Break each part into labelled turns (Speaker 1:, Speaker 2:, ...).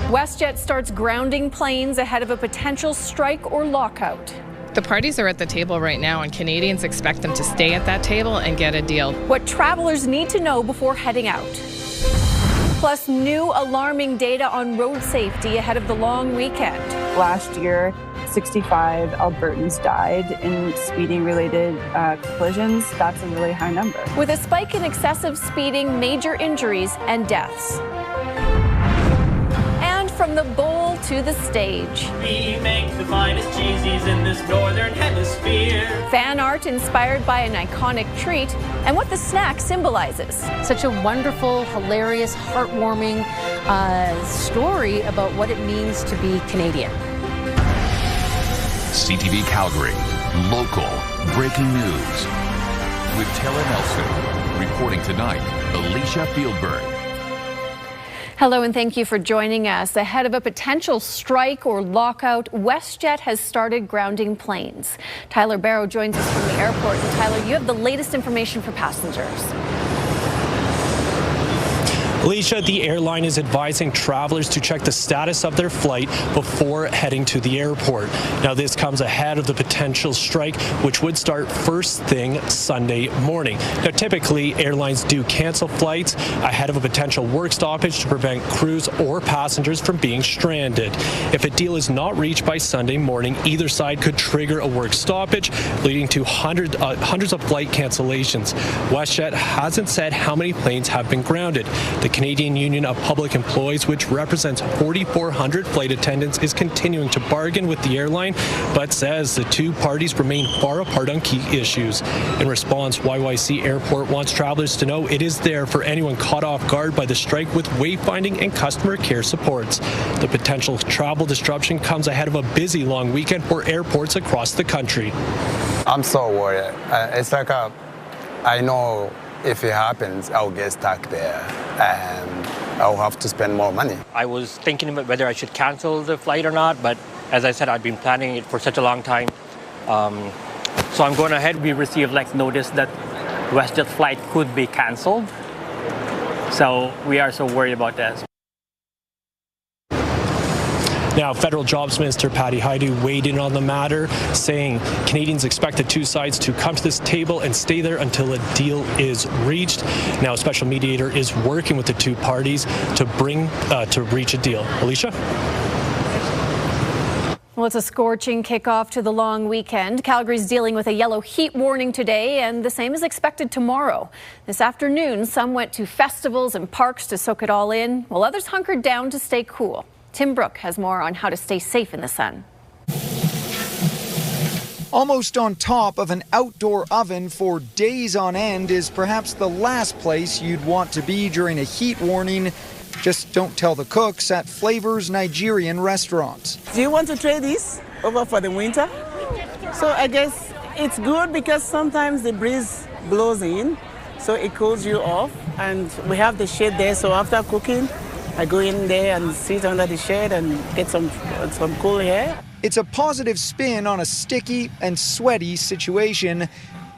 Speaker 1: WestJet starts grounding planes ahead of a potential strike or lockout.
Speaker 2: The parties are at the table right now, and Canadians expect them to stay at that table and get a deal.
Speaker 1: What travelers need to know before heading out. Plus, new alarming data on road safety ahead of the long weekend.
Speaker 3: Last year, 65 Albertans died in speeding-related collisions. That's a really high number.
Speaker 1: With a spike in excessive speeding, major injuries, and deaths. And from the bowl to the stage.
Speaker 4: We make the finest cheesies in this northern hemisphere.
Speaker 1: Fan art inspired by an iconic treat and what the snack symbolizes.
Speaker 5: Such a wonderful, hilarious, heartwarming story about what it means to be Canadian.
Speaker 6: CTV Calgary, local breaking news. With Tara Nelson, reporting tonight, Alicia Fieldberg.
Speaker 1: Hello and thank you for joining us. Ahead of a potential strike or lockout, WestJet has started grounding planes. Tyler Barrow joins us from the airport. And Tyler, you have the latest information for passengers.
Speaker 7: Alicia, the airline is advising travelers to check the status of their flight before heading to the airport. Now, this comes ahead of the potential strike, which would start first thing Sunday morning. Now, typically, airlines do cancel flights ahead of a potential work stoppage to prevent crews or passengers from being stranded. If a deal is not reached by Sunday morning, either side could trigger a work stoppage, leading to hundreds of flight cancellations. WestJet hasn't said how many planes have been grounded. The Canadian Union of Public Employees, which represents 4,400 flight attendants, is continuing to bargain with the airline, but says the two parties remain far apart on key issues. In response, YYC Airport wants travelers to know it is there for anyone caught off guard by the strike with wayfinding and customer care supports. The potential travel disruption comes ahead of a busy long weekend for airports across the country.
Speaker 8: I'm so worried. It's like I know if it happens, I'll get stuck there and I'll have to spend more money.
Speaker 9: I was thinking about whether I should cancel the flight or not, but as I said, I've been planning it for such a long time. So I'm going ahead.
Speaker 4: We received notice that WestJet flight could be cancelled. So we are so worried about that.
Speaker 7: Now, Federal Jobs Minister Patty Hajdu weighed in on the matter, saying Canadians expect the two sides to come to this table and stay there until a deal is reached. Now, a special mediator is working with the two parties to reach a deal. Alicia?
Speaker 1: Well, it's a scorching kickoff to the long weekend. Calgary's dealing with a yellow heat warning today, and the same is expected tomorrow. This afternoon, some went to festivals and parks to soak it all in, while others hunkered down to stay cool. Tim Brooke has more on how to stay safe in the sun.
Speaker 10: Almost on top of an outdoor oven for days on end is perhaps the last place you'd want to be during a heat warning. Just don't tell the cooks at Flavor's Nigerian restaurant.
Speaker 11: Do you want to trade this over for the winter? So I guess it's good because sometimes the breeze blows in, so it cools you off. And we have the shade there, so after cooking, I go in there and sit under the shade and get some cool air.
Speaker 10: It's a positive spin on a sticky and sweaty situation.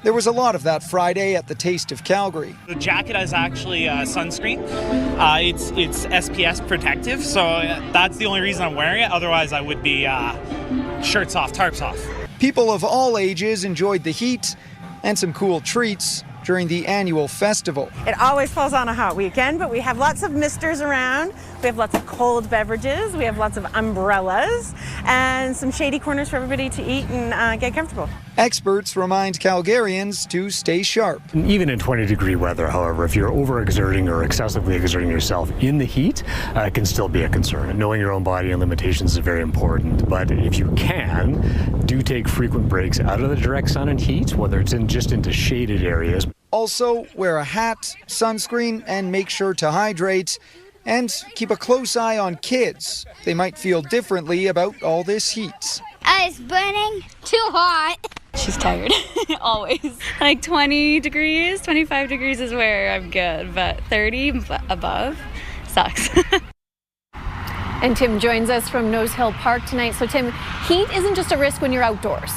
Speaker 10: There was a lot of that Friday at the Taste of Calgary.
Speaker 12: The jacket is actually sunscreen. It's SPS protective, so that's the only reason I'm wearing it. Otherwise, I would be shirts off, tarps off.
Speaker 10: People of all ages enjoyed the heat and some cool treats during the annual festival.
Speaker 13: It always falls on a hot weekend, but we have lots of misters around. We have lots of cold beverages. We have lots of umbrellas and some shady corners for everybody to eat and get comfortable.
Speaker 10: Experts remind Calgarians to stay sharp.
Speaker 14: Even in 20-degree weather, however, if you're overexerting or excessively exerting yourself in the heat, it can still be a concern. Knowing your own body and limitations is very important, but if you can, do take frequent breaks out of the direct sun and heat, whether it's just into shaded areas.
Speaker 10: Also, wear a hat, sunscreen, and make sure to hydrate. And keep a close eye on kids. They might feel differently about all this heat.
Speaker 15: It's burning too hot.
Speaker 16: She's tired, always. 20 degrees, 25 degrees is where I'm good, but 30 above sucks.
Speaker 1: And Tim joins us from Nose Hill Park tonight. So Tim, heat isn't just a risk when you're outdoors.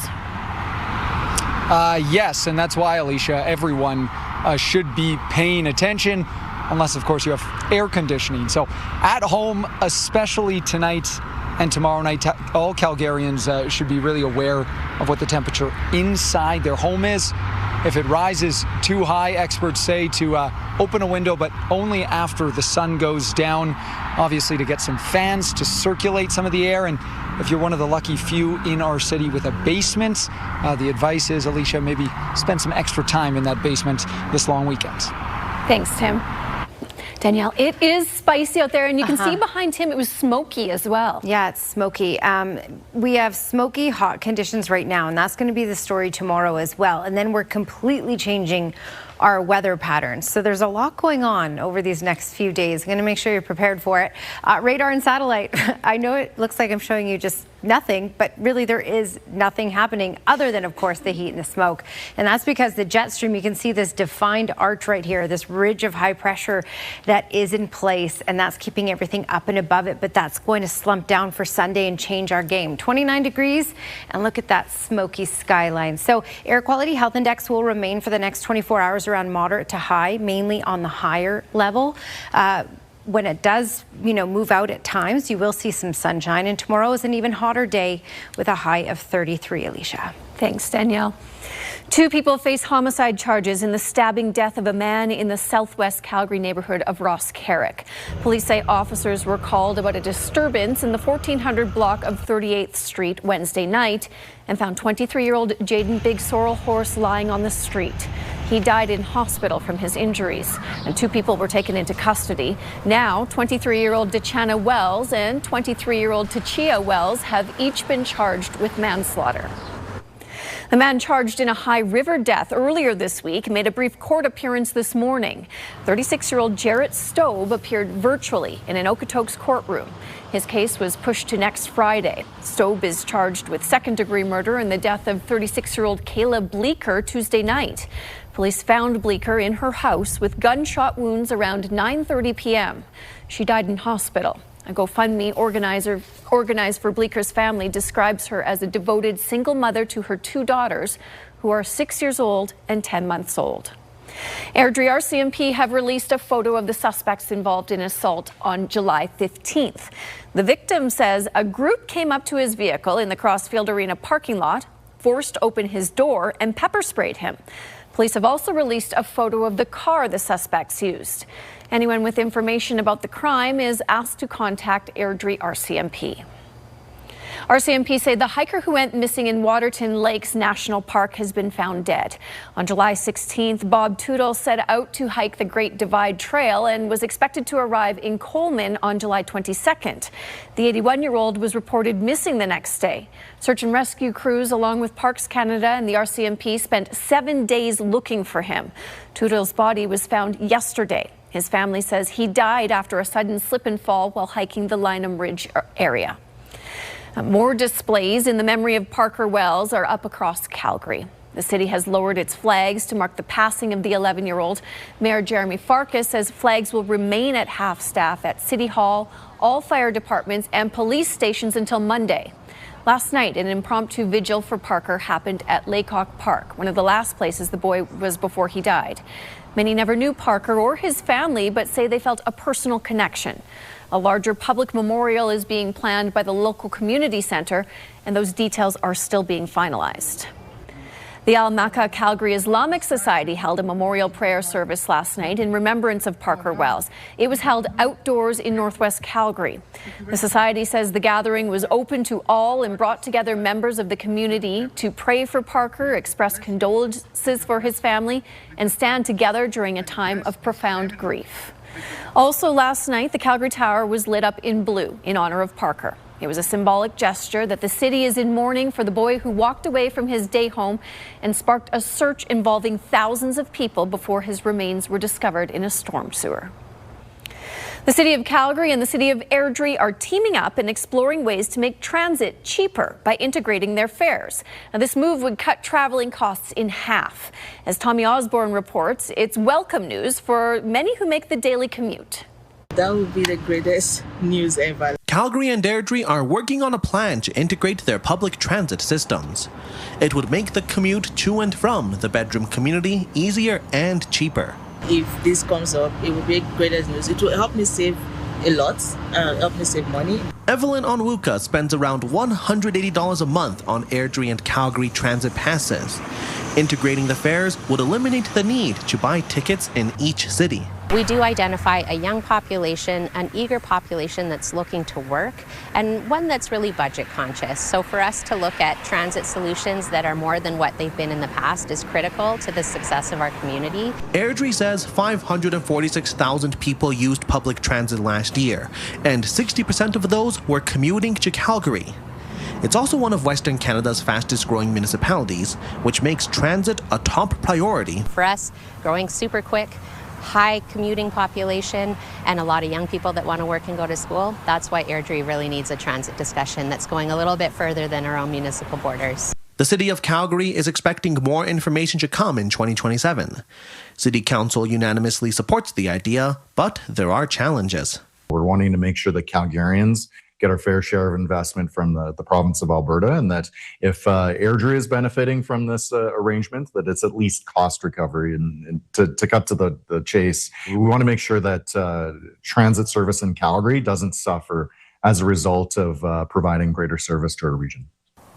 Speaker 17: Yes, and that's why, Alicia, everyone should be paying attention.
Speaker 10: unless, of course, you have air conditioning. So at home, especially tonight and tomorrow night, all Calgarians should be really aware of what the temperature inside their home is. If it rises too high, experts say to open a window, but only after the sun goes down, obviously to get some fans to circulate some of the air. And if you're one of the lucky few in our city with a basement, the advice is, Alicia, maybe spend some extra time in that basement this long weekend.
Speaker 1: Thanks, Tim. Danielle, it is spicy out there, and you can see behind Tim it was smoky as well.
Speaker 5: Yeah, it's smoky. We have smoky hot conditions right now, and that's going to be the story tomorrow as well. And then we're completely changing our weather patterns. So there's a lot going on over these next few days. I'm going to make sure you're prepared for it. Radar and satellite. I know it looks like I'm showing you just nothing, but really there is nothing happening other than, of course, the heat and the smoke. And that's because the jet stream, you can see this defined arch right here, this ridge of high pressure that is in place, and that's keeping everything up and above it. But that's going to slump down for Sunday and change our game. 29 degrees, and look at that smoky skyline. So air quality health index will remain for the next 24 hours around moderate to high, mainly on the higher level. When it does, move out at times, you will see some sunshine. And tomorrow is an even hotter day with a high of 33, Alicia.
Speaker 1: Thanks, Danielle. 2 people face homicide charges in the stabbing death of a man in the southwest Calgary neighborhood of Ross Carrick. Police say officers were called about a disturbance in the 1400 block of 38th Street Wednesday night and found 23-year-old Jaden Big Sorrel Horse lying on the street. He died in hospital from his injuries, and 2 people were taken into custody. Now, 23-year-old Dechana Wells and 23-year-old Tachia Wells have each been charged with manslaughter. The man charged in a High River death earlier this week made a brief court appearance this morning. 36-year-old Jarrett Stobe appeared virtually in an Okotoks courtroom. His case was pushed to next Friday. Stobe is charged with second-degree murder in the death of 36-year-old Kayla Bleeker Tuesday night. Police found Bleeker in her house with gunshot wounds around 9:30 p.m. She died in hospital. A GoFundMe organized for Bleeker's family describes her as a devoted single mother to her 2 daughters, who are 6 years old and 10 months old. Airdrie RCMP have released a photo of the suspects involved in assault on July 15th. The victim says a group came up to his vehicle in the Crossfield Arena parking lot, forced open his door, and pepper sprayed him. Police have also released a photo of the car the suspects used. Anyone with information about the crime is asked to contact Airdrie RCMP. RCMP say the hiker who went missing in Waterton Lakes National Park has been found dead. On July 16th, Bob Toodle set out to hike the Great Divide Trail and was expected to arrive in Coleman on July 22nd. The 81-year-old was reported missing the next day. Search and rescue crews, along with Parks Canada and the RCMP, spent 7 days looking for him. Toodle's body was found yesterday. His family says he died after a sudden slip and fall while hiking the Lynham Ridge area. More displays in the memory of Parker Wells are up across Calgary. The city has lowered its flags to mark the passing of the 11-year-old. Mayor Jeremy Farkas says flags will remain at half-staff at City Hall, all fire departments and police stations until Monday. Last night, an impromptu vigil for Parker happened at Laycock Park, one of the last places the boy was before he died. Many never knew Parker or his family, but say they felt a personal connection. A larger public memorial is being planned by the local community center, and those details are still being finalized. The Al Maka Calgary Islamic Society held a memorial prayer service last night in remembrance of Parker Wells. It was held outdoors in Northwest Calgary. The society says the gathering was open to all and brought together members of the community to pray for Parker, express condolences for his family, and stand together during a time of profound grief. Also last night, the Calgary Tower was lit up in blue in honor of Parker. It was a symbolic gesture that the city is in mourning for the boy who walked away from his day home and sparked a search involving thousands of people before his remains were discovered in a storm sewer. The City of Calgary and the City of Airdrie are teaming up and exploring ways to make transit cheaper by integrating their fares. Now, this move would cut traveling costs in half. As Tommy Osborne reports, it's welcome news for many who make the daily commute.
Speaker 17: That would be the greatest news ever.
Speaker 18: Calgary and Airdrie are working on a plan to integrate their public transit systems. It would make the commute to and from the bedroom community easier and cheaper.
Speaker 17: If this comes up, it will be greatest news. It will help me save a lot, help me save money.
Speaker 18: Evelyn Onwuka spends around $180 a month on Airdrie and Calgary transit passes. Integrating the fares would eliminate the need to buy tickets in each city.
Speaker 19: We do identify a young population, an eager population that's looking to work, and one that's really budget conscious. So for us to look at transit solutions that are more than what they've been in the past is critical to the success of our community.
Speaker 18: Airdrie says 546,000 people used public transit last year, and 60% of those were commuting to Calgary. It's also one of Western Canada's fastest growing municipalities, which makes transit a top priority.
Speaker 19: For us, growing super quick, high commuting population, and a lot of young people that want to work and go to school, that's why Airdrie really needs a transit discussion that's going a little bit further than our own municipal borders.
Speaker 18: The City of Calgary is expecting more information to come in 2027. City Council unanimously supports the idea, but there are challenges.
Speaker 20: We're wanting to make sure that Calgarians get our fair share of investment from the province of Alberta, and that if Airdrie is benefiting from this arrangement, that it's at least cost recovery. And to cut to the chase, we want to make sure that transit service in Calgary doesn't suffer as a result of providing greater service to our region.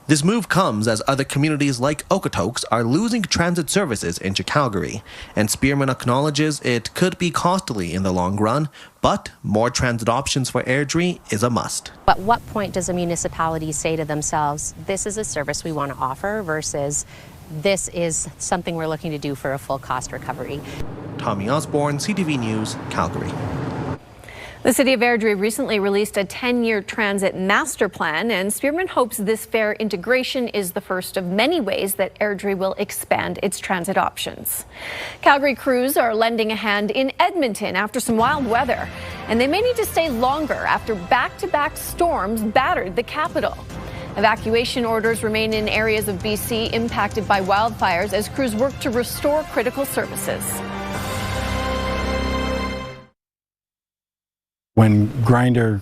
Speaker 18: This move comes as other communities like Okotoks are losing transit services into Calgary, and Spearman acknowledges it could be costly in the long run, but more transit options for Airdrie is a must.
Speaker 19: At what point does a municipality say to themselves, this is a service we want to offer versus this is something we're looking to do for a full cost recovery?
Speaker 18: Tommy Osborne, CTV News, Calgary.
Speaker 1: The City of Airdrie recently released a 10-year transit master plan, and Spearman hopes this fare integration is the first of many ways that Airdrie will expand its transit options. Calgary crews are lending a hand in Edmonton after some wild weather, and they may need to stay longer after back-to-back storms battered the capital. Evacuation orders remain in areas of BC impacted by wildfires as crews work to restore critical services.
Speaker 21: When Grinder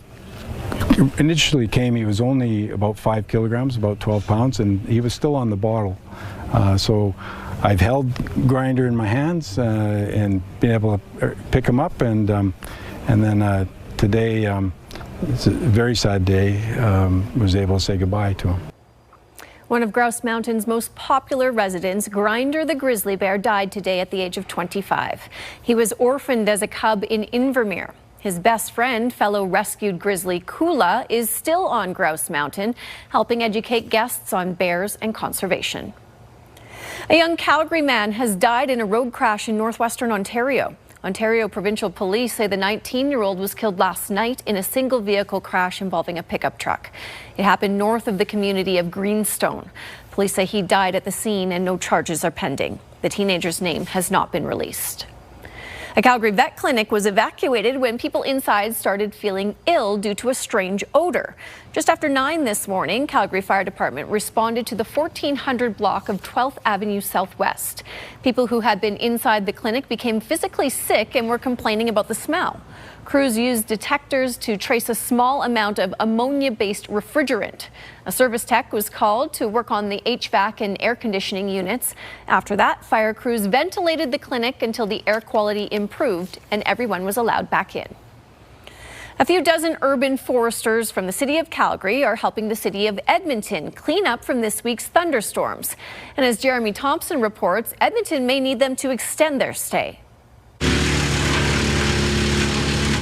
Speaker 21: initially came, he was only about 5 kilograms, about 12 pounds, and he was still on the bottle. So I've held Grinder in my hands and been able to pick him up, and then today, it's a very sad day, was able to say goodbye to him.
Speaker 1: One of Grouse Mountain's most popular residents, Grinder the grizzly bear, died today at the age of 25. He was orphaned as a cub in Invermere. His best friend, fellow rescued grizzly Kula, is still on Grouse Mountain, helping educate guests on bears and conservation. A young Calgary man has died in a road crash in northwestern Ontario. Ontario Provincial Police say the 19-year-old was killed last night in a single vehicle crash involving a pickup truck. It happened north of the community of Greenstone. Police say he died at the scene and no charges are pending. The teenager's name has not been released. A Calgary vet clinic was evacuated when people inside started feeling ill due to a strange odor. Just after 9 this morning, Calgary Fire Department responded to the 1400 block of 12th Avenue Southwest. People who had been inside the clinic became physically sick and were complaining about the smell. Crews used detectors to trace a small amount of ammonia-based refrigerant. A service tech was called to work on the HVAC and air conditioning units. After that, fire crews ventilated the clinic until the air quality improved and everyone was allowed back in. A few dozen urban foresters from the City of Calgary are helping the City of Edmonton clean up from this week's thunderstorms. And as Jeremy Thompson reports, Edmonton may need them to extend their stay.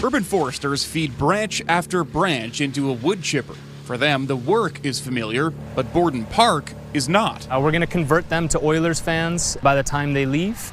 Speaker 22: Urban foresters feed branch after branch into a wood chipper. For them, the work is familiar, but Borden Park is not.
Speaker 23: We're going to convert them to Oilers fans by the time they leave,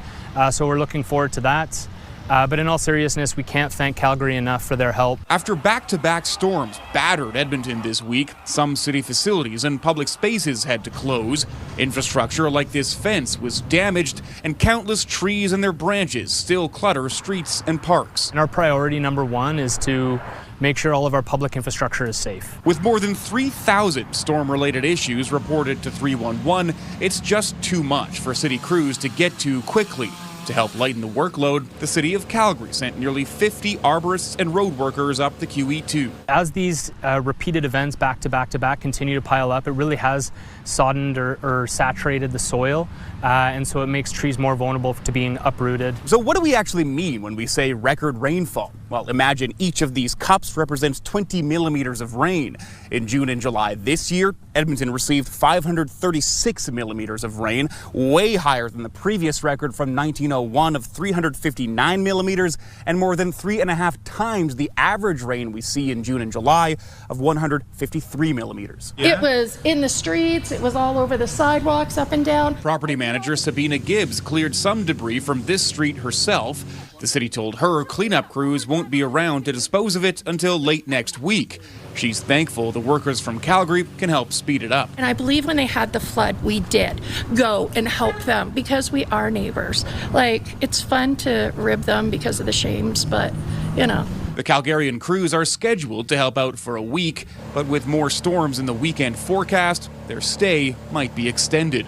Speaker 23: so we're looking forward to that. But in all seriousness, we can't thank Calgary enough for their help.
Speaker 22: After back-to-back storms battered Edmonton this week, some city facilities and public spaces had to close. Infrastructure like this fence was damaged, and countless trees and their branches still clutter streets and parks.
Speaker 23: And our priority number one is to make sure all of our public infrastructure is safe.
Speaker 22: With more than 3,000 storm-related issues reported to 311, it's just too much for city crews to get to quickly. To help lighten the workload, the city of Calgary sent nearly 50 arborists and road workers up the QE2.
Speaker 23: As these repeated events back to back to back continue to pile up, it really has soddened or saturated the soil, and so it makes trees more vulnerable to being uprooted.
Speaker 22: So what do we actually mean when we say record rainfall? Well, imagine each of these cups represents 20 millimeters of rain. In June and July this year, Edmonton received 536 millimeters of rain, way higher than the previous record from 1901 of 359 millimeters, and more than 3.5 times the average rain we see in June and July of 153 millimeters.
Speaker 2: It was in the streets, it was all over the sidewalks, up and down.
Speaker 22: Property manager Sabina Gibbs cleared some debris from this street herself. The city told her cleanup crews won't be around to dispose of it until late next week. She's thankful the workers from Calgary can help speed it up.
Speaker 2: And I believe when they had the flood, we did go and help them because we are neighbors. Like, it's fun to rib them because of the shames, but, you know.
Speaker 22: The Calgarian crews are scheduled to help out for a week, but with more storms in the weekend forecast, their stay might be extended.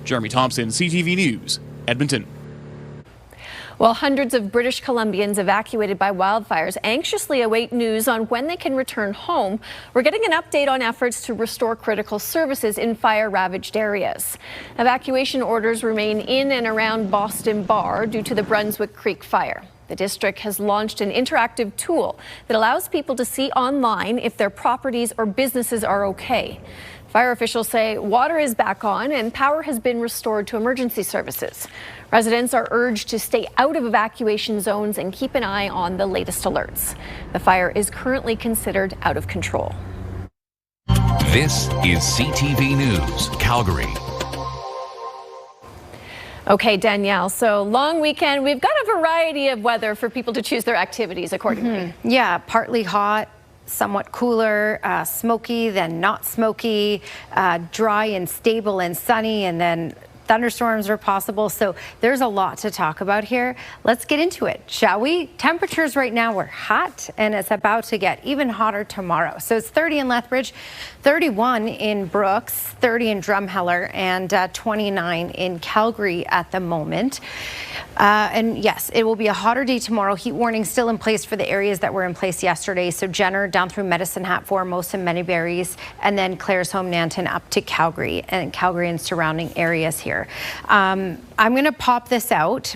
Speaker 22: Jeremy Thompson, CTV News, Edmonton.
Speaker 1: Well, hundreds of British Columbians evacuated by wildfires anxiously await news on when they can return home. We're getting an update on efforts to restore critical services in fire-ravaged areas. Evacuation orders remain in and around Boston Bar due to the Brunswick Creek fire. The district has launched an interactive tool that allows people to see online if their properties or businesses are okay. Fire officials say water is back on and power has been restored to emergency services. Residents are urged to stay out of evacuation zones and keep an eye on the latest alerts. The fire is currently considered out of control.
Speaker 3: This is CTV News, Calgary.
Speaker 1: Okay, Danielle, so long weekend. We've got a variety of weather for people to choose their activities accordingly.
Speaker 5: Yeah, partly hot, somewhat cooler, smoky, then not smoky, dry and stable and sunny, and then thunderstorms are possible. So there's a lot to talk about here. Let's get into it, shall we? Temperatures right now are hot, and it's about to get even hotter tomorrow. So it's 30 in Lethbridge, 31 in Brooks, 30 in Drumheller, and 29 in Calgary at the moment. And yes, it will be a hotter day tomorrow. Heat warning still in place for the areas that were in place yesterday. So Jenner down through Medicine Hat, Foremost and Manyberries, and then Claresholm, Nanton up to Calgary and surrounding areas here. I'm going to pop this out,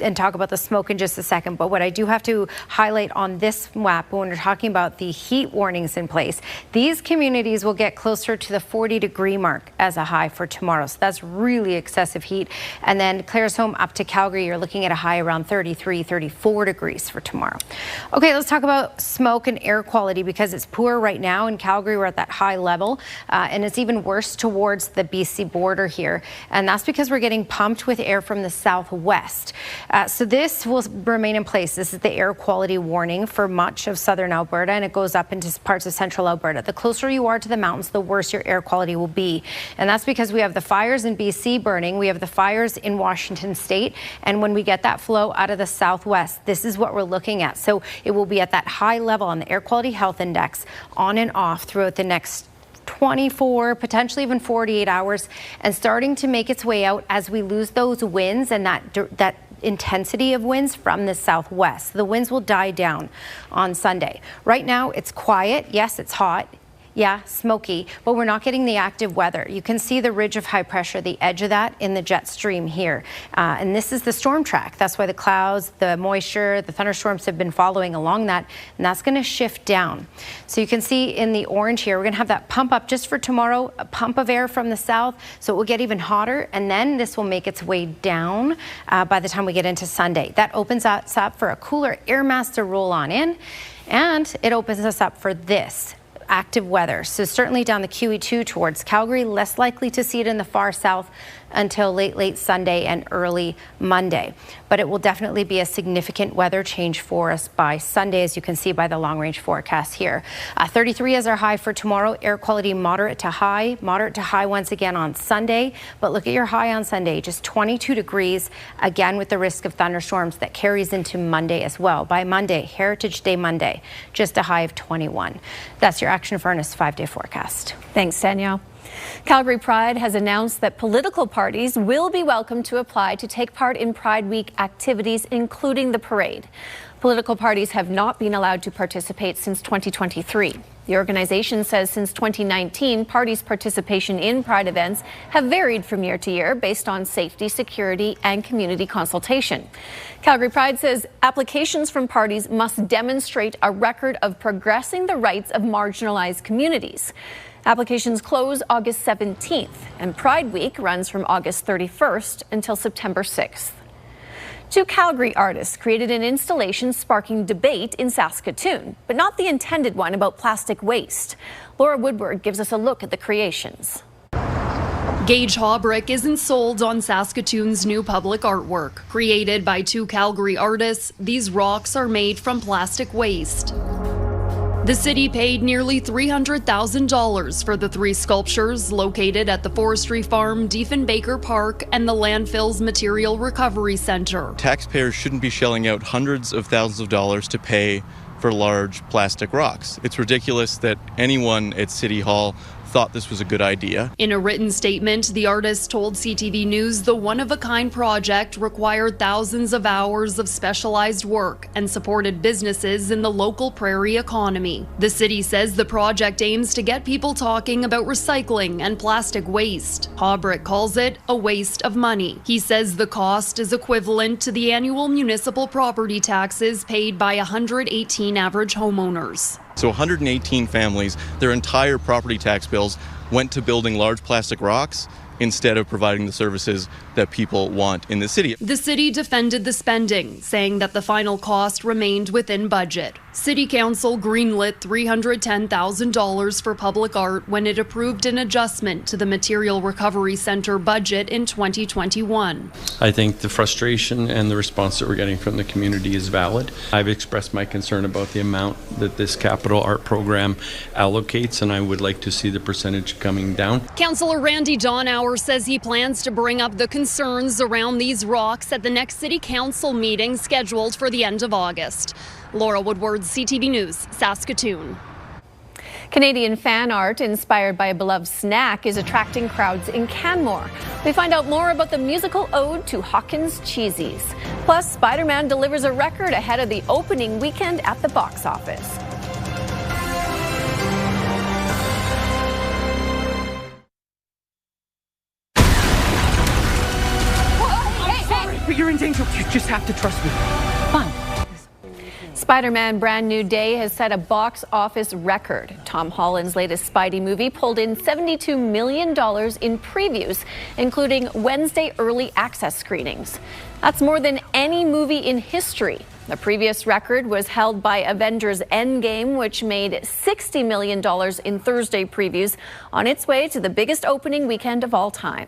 Speaker 5: and talk about the smoke in just a second. But what I do have to highlight on this map when we're talking about the heat warnings in place, these communities will get closer to the 40-degree mark as a high for tomorrow. So that's really excessive heat. And then Claresholm up to Calgary, you're looking at a high around 33, 34 degrees for tomorrow. Okay, let's talk about smoke and air quality because it's poor right now. In Calgary, we're at that high level, and it's even worse towards the BC border here. And that's because we're getting pumped with air from the southwest. So this will remain in place. This is the air quality warning for much of southern Alberta, and it goes up into parts of central Alberta. The closer you are to the mountains, the worse your air quality will be. And that's because we have the fires in BC burning. We have the fires in Washington state. And when we get that flow out of the southwest, this is what we're looking at. So it will be at that high level on the air quality health index on and off throughout the next 24, potentially even 48 hours, and starting to make its way out as we lose those winds and that intensity of winds from the southwest. The winds will die down on Sunday. Right now it's quiet. Yes, it's hot. Yeah, smoky, but we're not getting the active weather. You can see the ridge of high pressure, the edge of that in the jet stream here. And this is the storm track. That's why the clouds, the moisture, the thunderstorms have been following along that, and that's going to shift down. So you can see in the orange here, we're going to have that pump up just for tomorrow, a pump of air from the south, so it will get even hotter, and then this will make its way down by the time we get into Sunday. That opens us up for a cooler air mass to roll on in, and it opens us up for this active weather. So certainly down the QE2 towards Calgary, less likely to see it in the far south until late Sunday and early Monday. But it will definitely be a significant weather change for us by Sunday, as you can see by the long range forecast here. 33 is our high for tomorrow. Air quality moderate to high once again on Sunday. But look at your high on Sunday, just 22 degrees, again with the risk of thunderstorms that carries into Monday as well. By Monday, Heritage Day Monday, just a high of 21. That's your Action Furnace 5-day forecast.
Speaker 1: Thanks, Danielle. Calgary Pride has announced that political parties will be welcome to apply to take part in Pride Week activities, including the parade. Political parties have not been allowed to participate since 2023. The organization says since 2019, parties' participation in Pride events have varied from year to year based on safety, security, and community consultation. Calgary Pride says applications from parties must demonstrate a record of progressing the rights of marginalized communities. Applications close August 17th, and Pride Week runs from August 31st until September 6th. Two Calgary artists created an installation sparking debate in Saskatoon, but not the intended one about plastic waste. Laura Woodward gives us a look at the creations.
Speaker 6: Gage Hawbrick isn't sold on Saskatoon's new public artwork. Created by two Calgary artists, these rocks are made from plastic waste. The city paid nearly $300,000 for the three sculptures located at the Forestry Farm, Diefenbaker Park, and the landfill's Material Recovery Center.
Speaker 8: Taxpayers shouldn't be shelling out hundreds of thousands of dollars to pay for large plastic rocks. It's ridiculous that anyone at City Hall thought this was a good idea.
Speaker 6: In a written statement, the artist told CTV News the one-of-a-kind project required thousands of hours of specialized work and supported businesses in the local prairie economy. The city says the project aims to get people talking about recycling and plastic waste. Hawbrick calls it a waste of money. He says the cost is equivalent to the annual municipal property taxes paid by 118 average homeowners.
Speaker 8: So 118 families, their entire property tax bills went to building large plastic rocks instead of providing the services that people want in the city.
Speaker 6: The city defended the spending, saying that the final cost remained within budget. City Council greenlit $310,000 for public art when it approved an adjustment to the Material Recovery Center budget in 2021.
Speaker 9: I think the frustration and the response that we're getting from the community is valid. I've expressed my concern about the amount that this capital art program allocates, and I would like to see the percentage coming down.
Speaker 6: Councillor Randy Donauer says he plans to bring up the concerns around these rocks at the next City Council meeting scheduled for the end of August. Laura Woodward, CTV News, Saskatoon.
Speaker 1: Canadian fan art inspired by a beloved snack is attracting crowds in Canmore. We find out more about the musical ode to Hawkins cheesies. Plus, Spider-Man delivers a record ahead of the opening weekend at the box office.
Speaker 24: But you're in danger. You just have to trust me. Fine.
Speaker 1: Spider-Man Brand New Day has set a box office record. Tom Holland's latest Spidey movie pulled in $72 million in previews, including Wednesday early access screenings. That's more than any movie in history. The previous record was held by Avengers Endgame, which made $60 million in Thursday previews on its way to the biggest opening weekend of all time.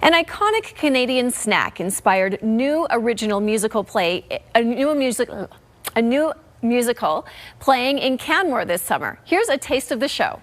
Speaker 1: An iconic Canadian snack inspired a new musical playing in Canmore this summer. Here's a taste of the show.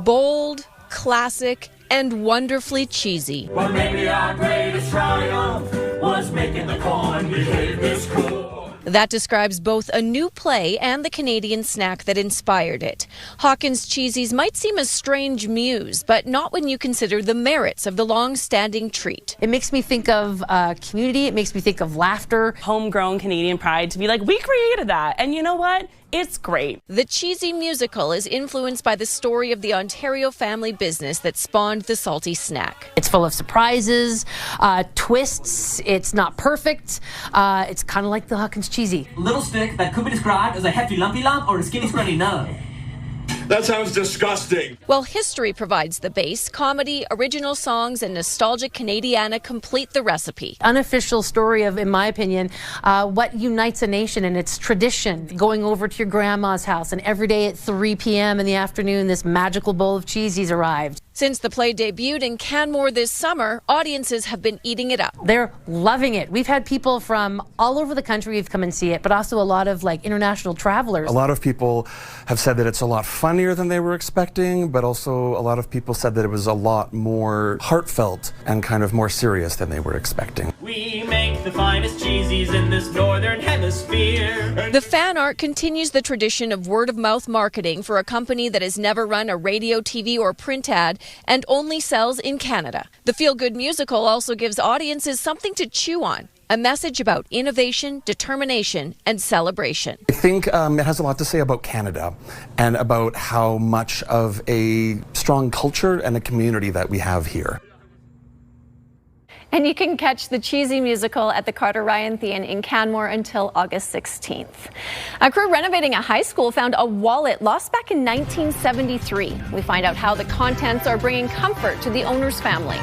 Speaker 25: Bold, classic, and wonderfully cheesy.
Speaker 26: Well, maybe our greatest triumph was making the corn behave this cool.
Speaker 25: That describes both a new play and the Canadian snack that inspired it. Hawkins cheesies might seem a strange muse, but not when you consider the merits of the long-standing treat.
Speaker 27: It makes me think of community. It makes me think of laughter.
Speaker 28: Homegrown Canadian pride to be like, we created that. And you know what? It's great.
Speaker 25: The cheesy musical is influenced by the story of the Ontario family business that spawned the salty snack.
Speaker 27: It's full of surprises, twists. It's not perfect. It's kind of like the Hawkins cheesy.
Speaker 26: Little stick that could be described as a hefty lumpy lump or a skinny scrawny nub.
Speaker 29: That sounds disgusting.
Speaker 25: While history provides the base, comedy, original songs, and nostalgic Canadiana complete the recipe.
Speaker 27: Unofficial story of, in my opinion, what unites a nation, and its tradition. Going over to your grandma's house, and every day at 3 p.m. in the afternoon, this magical bowl of cheesies arrived.
Speaker 25: Since the play debuted in Canmore this summer, audiences have been eating it up.
Speaker 27: They're loving it. We've had people from all over the country who've come and see it, but also a lot of international travelers.
Speaker 4: A lot of people have said that it's a lot funnier than they were expecting, but also a lot of people said that it was a lot more heartfelt and kind of more serious than they were expecting.
Speaker 26: We make the finest cheesies in this northern hemisphere.
Speaker 25: The fan art continues the tradition of word-of-mouth marketing for a company that has never run a radio, TV, or print ad and only sells in Canada. The feel-good musical also gives audiences something to chew on, a message about innovation, determination, and celebration.
Speaker 4: I think it has a lot to say about Canada and about how much of a strong culture and a community that we have here.
Speaker 1: And you can catch the cheesy musical at the Carter Ryan Theatre in Canmore until August 16th. A crew renovating a high school found a wallet lost back in 1973. We find out how the contents are bringing comfort to the owner's family.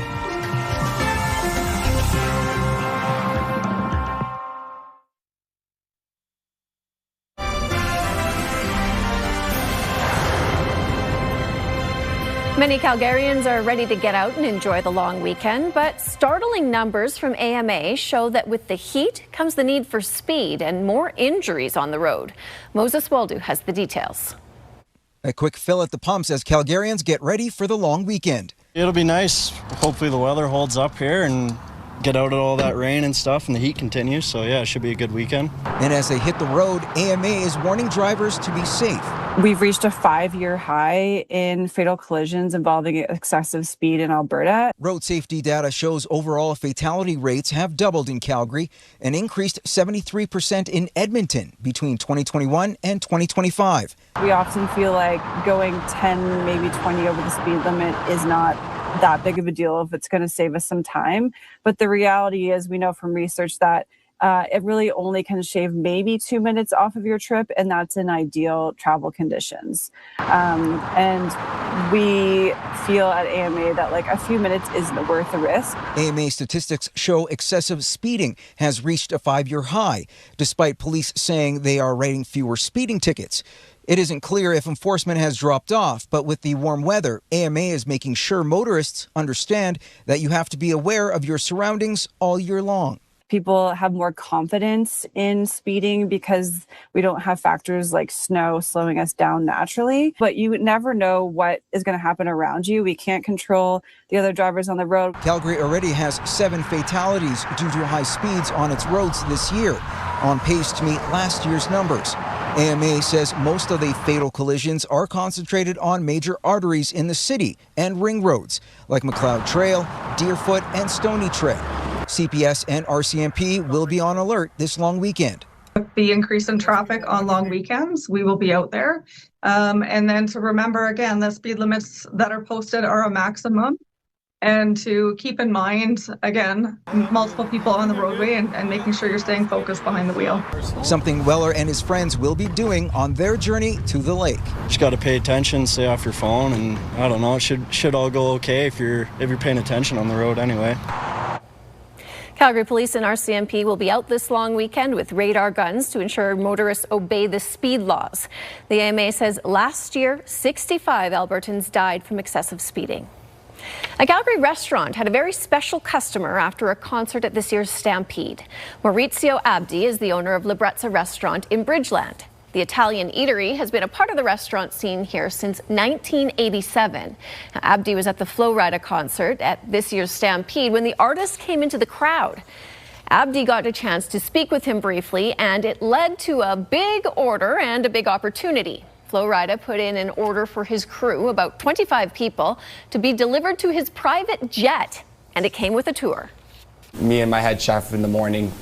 Speaker 1: Many Calgarians are ready to get out and enjoy the long weekend, but startling numbers from AMA show that with the heat comes the need for speed and more injuries on the road. Moses Waldo has the details.
Speaker 7: A quick fill at the pumps as Calgarians get ready for the long weekend.
Speaker 10: It'll be nice. Hopefully the weather holds up here and get out of all that rain and stuff and the heat continues. So yeah, it should be a good weekend.
Speaker 7: And as they hit the road, AMA is warning drivers to be safe.
Speaker 11: We've reached a 5-year high in fatal collisions involving excessive speed in Alberta.
Speaker 7: Road safety data shows overall fatality rates have doubled in Calgary and increased 73% in Edmonton between 2021 and 2025.
Speaker 11: We often feel like going 10, maybe 20 over the speed limit is not that big of a deal if it's going to save us some time. But the reality is we know from research that it really only can shave maybe 2 minutes off of your trip, and that's in ideal travel conditions. And we feel at AMA that a few minutes isn't worth the risk.
Speaker 7: AMA statistics show excessive speeding has reached a 5-year high, despite police saying they are writing fewer speeding tickets. It isn't clear if enforcement has dropped off, but with the warm weather, AMA is making sure motorists understand that you have to be aware of your surroundings all year long.
Speaker 11: People have more confidence in speeding because we don't have factors like snow slowing us down naturally. But you never know what is going to happen around you. We can't control the other drivers on the road.
Speaker 7: Calgary already has 7 fatalities due to high speeds on its roads this year, on pace to meet last year's numbers. AMA says most of the fatal collisions are concentrated on major arteries in the city and ring roads like McLeod Trail, Deerfoot, and Stony Trail. CPS and RCMP will be on alert this long weekend.
Speaker 12: With the increase in traffic on long weekends, we will be out there. And then to remember, again, the speed limits that are posted are a maximum. And to keep in mind, again, multiple people on the roadway and making sure you're staying focused behind the wheel.
Speaker 7: Something Weller and his friends will be doing on their journey to the lake.
Speaker 10: Just got to pay attention, stay off your phone, and I don't know, it should all go okay if you're paying attention on the road anyway.
Speaker 1: Calgary Police and RCMP will be out this long weekend with radar guns to ensure motorists obey the speed laws. The AMA says last year, 65 Albertans died from excessive speeding. A Calgary restaurant had a very special customer after a concert at this year's Stampede. Maurizio Abdi is the owner of Librezza restaurant in Bridgeland. The Italian eatery has been a part of the restaurant scene here since 1987. Now, Abdi was at the Flo Rida concert at this year's Stampede when the artist came into the crowd. Abdi got a chance to speak with him briefly, and it led to a big order and a big opportunity. Flo Rida put in an order for his crew, about 25 people, to be delivered to his private jet, and it came with a tour.
Speaker 13: Me and my head chef in the morning,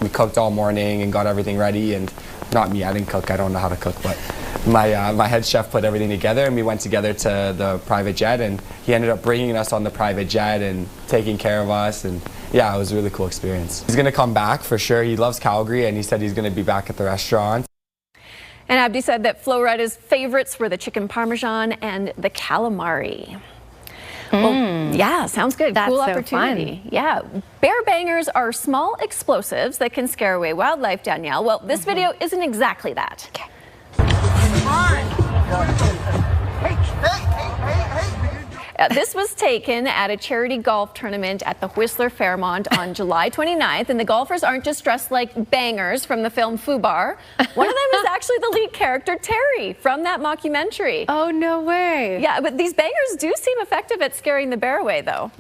Speaker 13: we cooked all morning and got everything ready, and not me, I didn't cook, I don't know how to cook, but my head chef put everything together, and we went together to the private jet, and he ended up bringing us on the private jet and taking care of us, and yeah, it was a really cool experience. He's gonna come back for sure. He loves Calgary, and he said he's gonna be back at the restaurant.
Speaker 1: And Abdi said that Flo Rida's favorites were the chicken parmesan and the calamari. Well, yeah, sounds good.
Speaker 5: That's
Speaker 1: cool
Speaker 5: so
Speaker 1: opportunity.
Speaker 5: fun.
Speaker 1: Yeah. Bear bangers are small explosives that can scare away wildlife, Danielle. Well, this video isn't exactly that. Okay. This was taken at a charity golf tournament at the Whistler Fairmont on July 29th, and the golfers aren't just dressed like bangers from the film Fubar. One of them is actually the lead character, Terry, from that mockumentary.
Speaker 5: Oh, no way.
Speaker 1: Yeah, but these bangers do seem effective at scaring the bear away, though.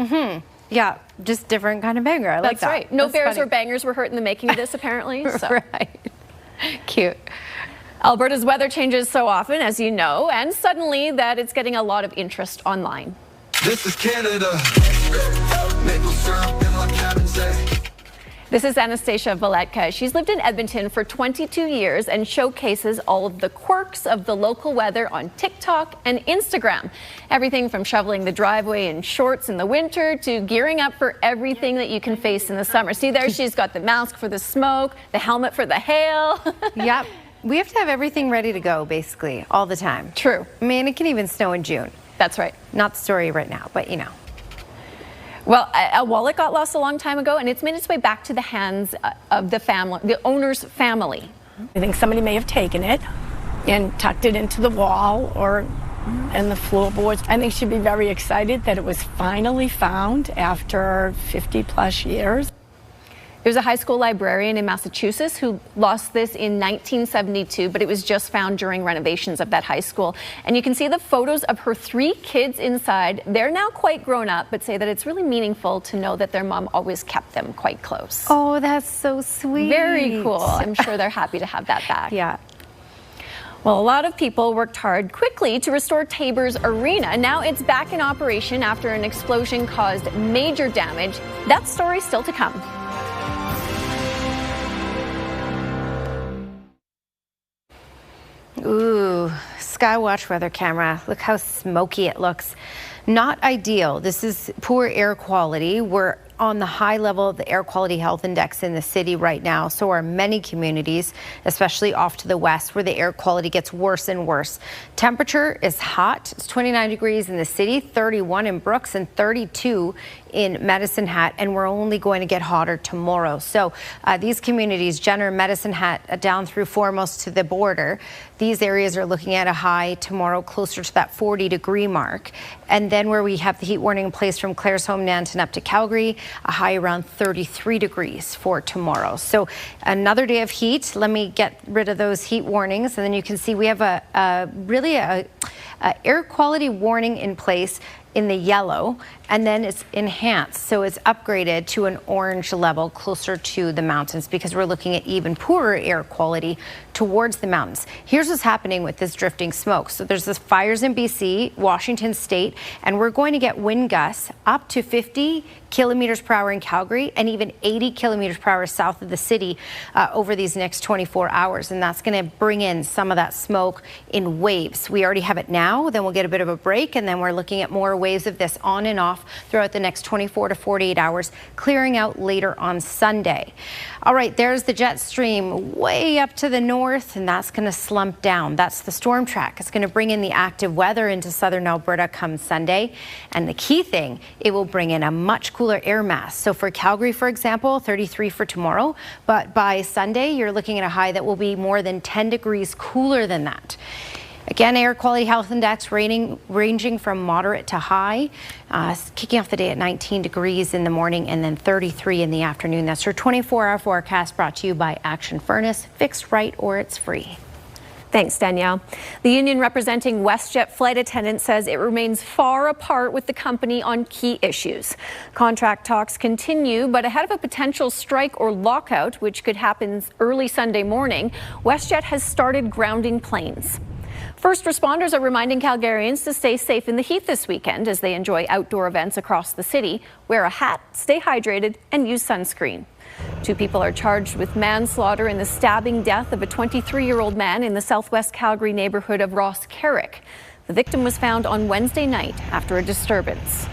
Speaker 5: Yeah, just different kind of banger. I like that.
Speaker 1: That's right. No
Speaker 5: That's
Speaker 1: bears
Speaker 5: funny.
Speaker 1: or bangers were hurt in the making of this, apparently. So.
Speaker 5: Right. Cute.
Speaker 1: Alberta's weather changes so often, as you know, and suddenly that it's getting a lot of interest online.
Speaker 14: This is Canada. Maple syrup in my cabinet.
Speaker 1: This is Anastasia Valetka. She's lived in Edmonton for 22 years and showcases all of the quirks of the local weather on TikTok and Instagram. Everything from shoveling the driveway in shorts in the winter to gearing up for everything that you can face in the summer. See there, she's got the mask for the smoke, the helmet for the hail.
Speaker 5: Yep. We have to have everything ready to go, basically, all the time.
Speaker 1: True.
Speaker 5: I mean, it can even snow in June.
Speaker 1: That's right.
Speaker 5: Not the story right now, but you know.
Speaker 1: Well, a wallet got lost a long time ago, and it's made its way back to the hands of the family, the owner's family.
Speaker 15: I think somebody may have taken it and tucked it into the wall or in the floorboards. I think she'd be very excited that it was finally found after 50 plus years.
Speaker 1: There's a high school librarian in Massachusetts who lost this in 1972, but it was just found during renovations of that high school. And you can see the photos of her 3 kids inside. They're now quite grown up, but say that it's really meaningful to know that their mom always kept them quite close.
Speaker 5: Oh, that's so sweet.
Speaker 1: Very cool. I'm sure they're happy to have that back.
Speaker 5: Yeah.
Speaker 1: Well, a lot of people worked hard quickly to restore Tabor's arena. Now it's back in operation after an explosion caused major damage. That story's still to come.
Speaker 5: Ooh, Skywatch weather camera. Look how smoky it looks. Not ideal. This is poor air quality. We're on the high level of the air quality health index in the city right now. So are many communities, especially off to the west, where the air quality gets worse and worse. Temperature is hot. It's 29 degrees in the city, 31 in Brooks, and 32 in Medicine Hat, and we're only going to get hotter tomorrow. So these communities, Jenner, Medicine Hat, down through Foremost to the border, these areas are looking at a high tomorrow closer to that 40-degree mark. And then where we have the heat warning in place from Claresholm, Nanton up to Calgary, a high around 33 degrees for tomorrow. So another day of heat. Let me get rid of those heat warnings, and then you can see we have a air quality warning in place in the yellow, and then it's enhanced, so it's upgraded to an orange level closer to the mountains because we're looking at even poorer air quality towards the mountains. Here's what's happening with this drifting smoke. So there's this fires in BC, Washington State, and we're going to get wind gusts up to 50 kilometers per hour in Calgary and even 80 kilometers per hour south of the city over these next 24 hours. And that's going to bring in some of that smoke in waves. We already have it now, then we'll get a bit of a break, and then we're looking at more waves of this on and off throughout the next 24 to 48 hours, clearing out later on Sunday. All right, there's the jet stream way up to the north, and that's going to slump down. That's the storm track. It's going to bring in the active weather into southern Alberta come Sunday. And the key thing, it will bring in a much cooler air mass. So for Calgary, for example, 33 for tomorrow. But by Sunday, you're looking at a high that will be more than 10 degrees cooler than that. Again, air quality health index ranging from moderate to high, kicking off the day at 19 degrees in the morning and then 33 in the afternoon. That's your 24-hour forecast brought to you by Action Furnace. Fixed right or it's free.
Speaker 1: Thanks, Danielle. The union representing WestJet flight attendants says it remains far apart with the company on key issues. Contract talks continue, but ahead of a potential strike or lockout, which could happen early Sunday morning, WestJet has started grounding planes. First responders are reminding Calgarians to stay safe in the heat this weekend as they enjoy outdoor events across the city. Wear a hat, stay hydrated, and use sunscreen. 2 people are charged with manslaughter in the stabbing death of a 23-year-old man in the southwest Calgary neighborhood of Ross Carrick. The victim was found on Wednesday night after a disturbance.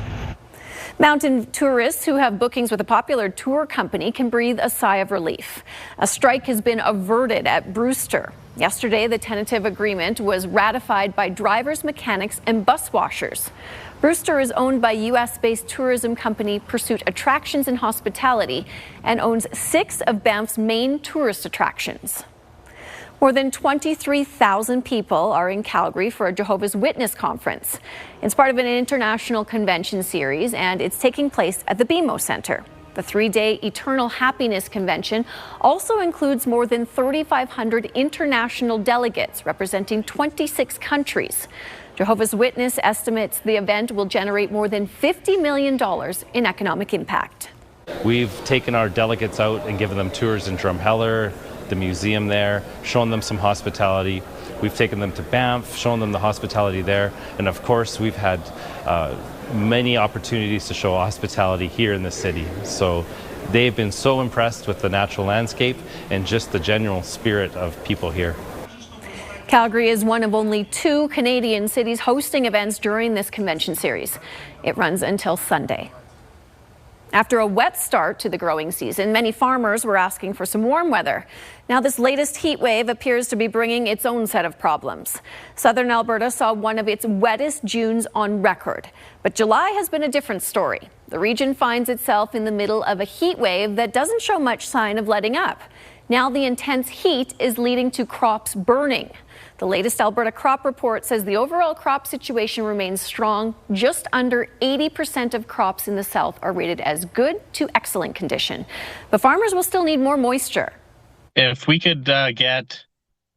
Speaker 1: Mountain tourists who have bookings with a popular tour company can breathe a sigh of relief. A strike has been averted at Brewster. Yesterday, the tentative agreement was ratified by drivers, mechanics, and bus washers. Brewster is owned by U.S.-based tourism company Pursuit Attractions and Hospitality and owns 6 of Banff's main tourist attractions. More than 23,000 people are in Calgary for a Jehovah's Witness conference. It's part of an international convention series, and it's taking place at the BMO Centre. The 3-day Eternal Happiness Convention also includes more than 3,500 international delegates representing 26 countries. Jehovah's Witness estimates the event will generate more than $50 million in economic impact.
Speaker 2: We've taken our delegates out and given them tours in Drumheller, the museum there, shown them some hospitality. We've taken them to Banff, shown them the hospitality there, and of course we've had many opportunities to show hospitality here in the city. So they've been so impressed with the natural landscape and just the general spirit of people here.
Speaker 1: Calgary is one of only 2 Canadian cities hosting events during this convention series. It runs until Sunday. After a wet start to the growing season, many farmers were asking for some warm weather. Now, this latest heat wave appears to be bringing its own set of problems. Southern Alberta saw one of its wettest Junes on record. But July has been a different story. The region finds itself in the middle of a heat wave that doesn't show much sign of letting up. Now, the intense heat is leading to crops burning. The latest Alberta crop report says the overall crop situation remains strong. Just under 80% of crops in the south are rated as good to excellent condition. But farmers will still need more moisture.
Speaker 16: If we could get,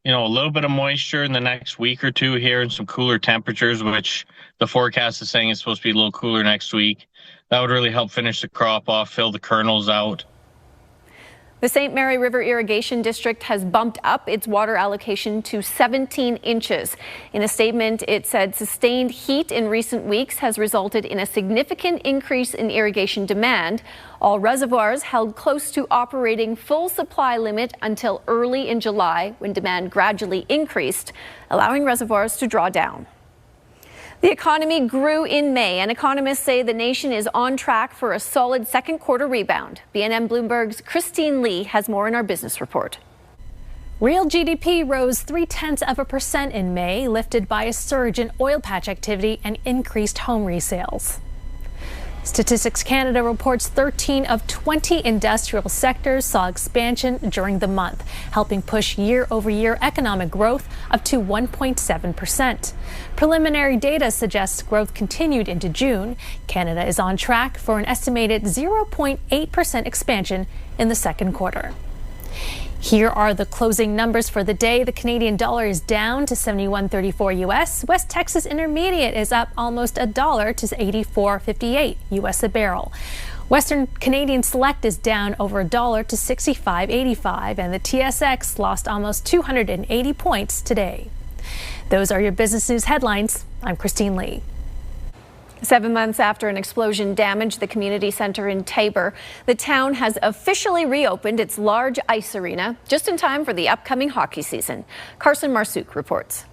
Speaker 16: a little bit of moisture in the next week or two here and some cooler temperatures, which the forecast is saying is supposed to be a little cooler next week, that would really help finish the crop off, fill the kernels out.
Speaker 1: The St. Mary River Irrigation District has bumped up its water allocation to 17 inches. In a statement, it said sustained heat in recent weeks has resulted in a significant increase in irrigation demand. All reservoirs held close to operating full supply limit until early in July, when demand gradually increased, allowing reservoirs to draw down. The economy grew in May, and economists say the nation is on track for a solid second quarter rebound. BNN Bloomberg's Christine Lee has more in our business report.
Speaker 17: Real GDP rose 0.3% in May, lifted by a surge in oil patch activity and increased home resales. Statistics Canada reports 13 of 20 industrial sectors saw expansion during the month, helping push year-over-year economic growth up to 1.7%. Preliminary data suggests growth continued into June. Canada is on track for an estimated 0.8% expansion in the second quarter. Here are the closing numbers for the day. The Canadian dollar is down to 71.34 US. West Texas Intermediate is up almost $1 to 84.58 US a barrel. Western Canadian Select is down over $1 to 65.85, and the TSX lost almost 280 points today. Those are your business news headlines. I'm Christine Lee.
Speaker 1: 7 months after an explosion damaged the community center in Taber, the town has officially reopened its large ice arena just in time for the upcoming hockey season. Carson Marsouk reports.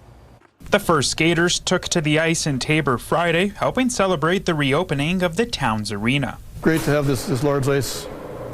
Speaker 18: The first skaters took to the ice in Taber Friday, helping celebrate the reopening of the town's arena.
Speaker 19: Great to have this large ice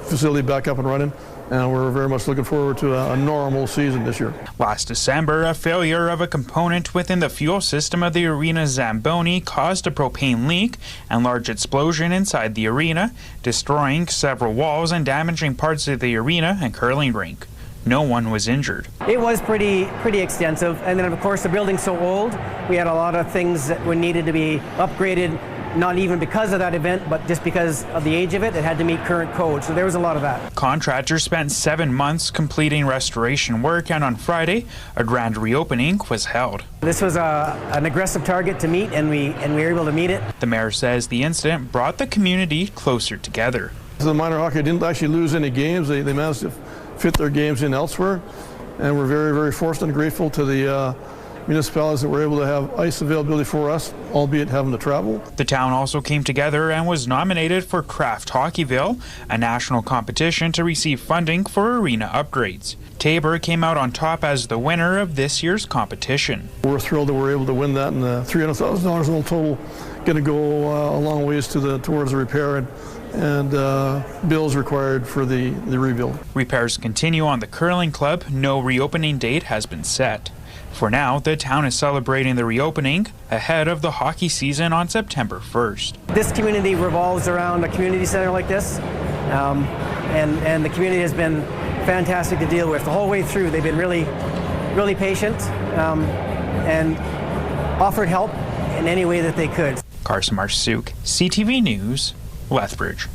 Speaker 19: facility back up and running, and we're very much looking forward to a normal season this year.
Speaker 18: Last December, a failure of a component within the fuel system of the arena's Zamboni caused a propane leak and large explosion inside the arena, destroying several walls and damaging parts of the arena and curling rink. No one was injured.
Speaker 20: It was pretty extensive, and then of course the building's so old, we had a lot of things that needed to be upgraded. Not even because of that event, but just because of the age of it, it had to meet current code. So there was a lot of that.
Speaker 18: Contractors spent 7 months completing restoration work, and on Friday, a grand reopening was held.
Speaker 20: This was an aggressive target to meet, and we were able to meet it.
Speaker 18: The mayor says the incident brought the community closer together.
Speaker 19: The minor hockey didn't actually lose any games. They managed to fit their games in elsewhere, and we're very, very fortunate and grateful to the municipalities that were able to have ice availability for us, albeit having to travel.
Speaker 18: The town also came together and was nominated for Craft Hockeyville, a national competition to receive funding for arena upgrades. Taber came out on top as the winner of this year's competition.
Speaker 19: We're thrilled that we're able to win that, and the $300,000 in total going to go a long ways towards the repair and bills required for the rebuild.
Speaker 18: Repairs continue on the curling club. No reopening date has been set. For now, the town is celebrating the reopening ahead of the hockey season on September 1st.
Speaker 20: This community revolves around a community center like this, and the community has been fantastic to deal with. The whole way through, they've been really really patient and offered help in any way that they could.
Speaker 18: Carson Marsuk, CTV News, Lethbridge.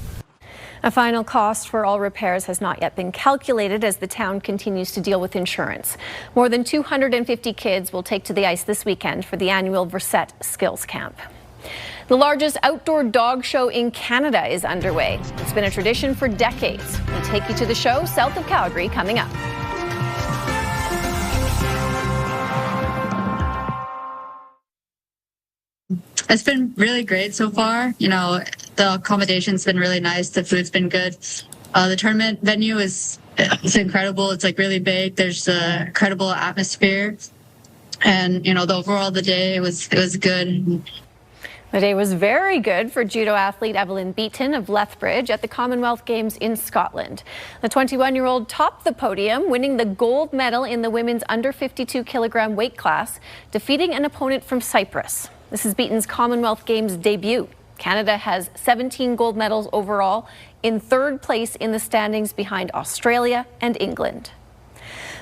Speaker 1: A final cost for all repairs has not yet been calculated as the town continues to deal with insurance. More than 250 kids will take to the ice this weekend for the annual WestJet Skills Camp. The largest outdoor dog show in Canada is underway. It's been a tradition for decades. We'll take you to the show south of Calgary coming up.
Speaker 3: It's been really great so far. You know, the accommodation's been really nice. The food's been good. The tournament venue it's incredible. It's like really big. There's an incredible atmosphere, and you know, the day was good.
Speaker 1: The day was very good for judo athlete Evelyn Beaton of Lethbridge at the Commonwealth Games in Scotland. The 21-year-old topped the podium, winning the gold medal in the women's under 52 kilogram weight class, defeating an opponent from Cyprus. This is Beaton's Commonwealth Games debut. Canada has 17 gold medals overall, in third place in the standings behind Australia and England.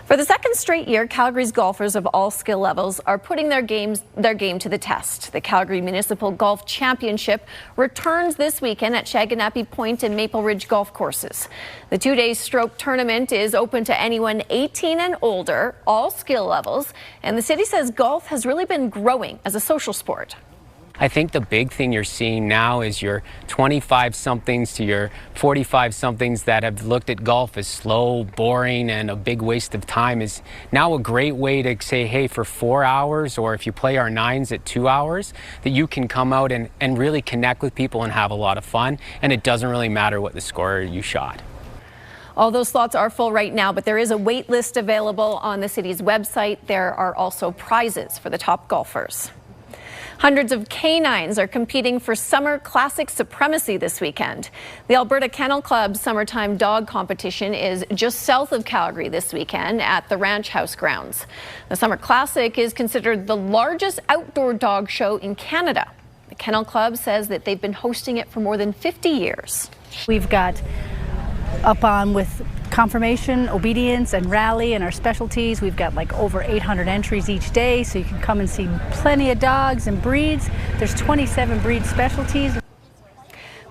Speaker 1: For the second straight year, Calgary's golfers of all skill levels are putting their game to the test. The Calgary Municipal Golf Championship returns this weekend at Shaganappi Point and Maple Ridge golf courses. The two-day stroke tournament is open to anyone 18 and older, all skill levels, and the city says golf has really been growing as a social sport.
Speaker 6: I think the big thing you're seeing now is your 25-somethings to your 45-somethings that have looked at golf as slow, boring, and a big waste of time is now a great way to say, hey, for 4 hours, or if you play our nines at 2 hours, that you can come out and really connect with people and have a lot of fun, and it doesn't really matter what the score you shot.
Speaker 1: All those slots are full right now, but there is a wait list available on the city's website. There are also prizes for the top golfers. Hundreds of canines are competing for Summer Classic supremacy this weekend. The Alberta Kennel Club's summertime dog competition is just south of Calgary this weekend at the Ranch House grounds. The Summer Classic is considered the largest outdoor dog show in Canada. The Kennel Club says that they've been hosting it for more than 50 years.
Speaker 8: We've got up on with confirmation, obedience, and rally, and our specialties. We've got like over 800 entries each day, so you can come and see plenty of dogs and breeds. There's 27 breed specialties.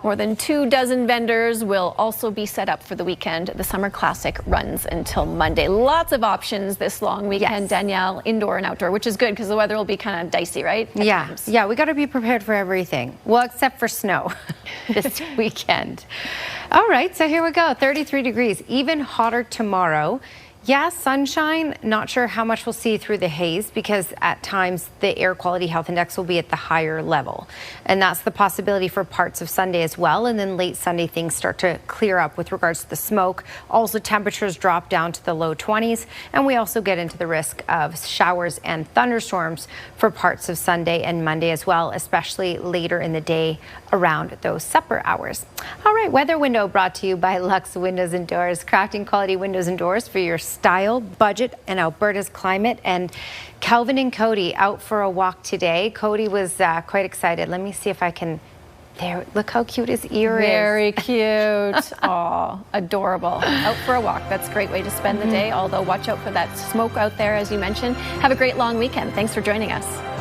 Speaker 1: More than 24 vendors will also be set up for the weekend. The Summer Classic runs until Monday. Lots of options this long weekend, yes. Danielle, indoor and outdoor, which is good because the weather will be kind of dicey, right?
Speaker 5: Yeah, we got to be prepared for everything. Well, except for snow this weekend. All right, so here we go. 33 degrees, even hotter tomorrow. Yeah, sunshine, not sure how much we'll see through the haze because at times the air quality health index will be at the higher level. And that's the possibility for parts of Sunday as well. And then late Sunday, things start to clear up with regards to the smoke. Also, temperatures drop down to the low 20s. And we also get into the risk of showers and thunderstorms for parts of Sunday and Monday as well, especially later in the day around those supper hours. All right, weather window brought to you by Lux Windows and Doors, crafting quality windows and doors for your style, budget, and Alberta's climate. And Calvin and Cody out for a walk today. Cody was quite excited. Let me see if I can. There, look how cute his ear is.
Speaker 1: Very cute. Aw, adorable. Out for a walk. That's a great way to spend the day, although watch out for that smoke out there, as you mentioned. Have a great long weekend. Thanks for joining us.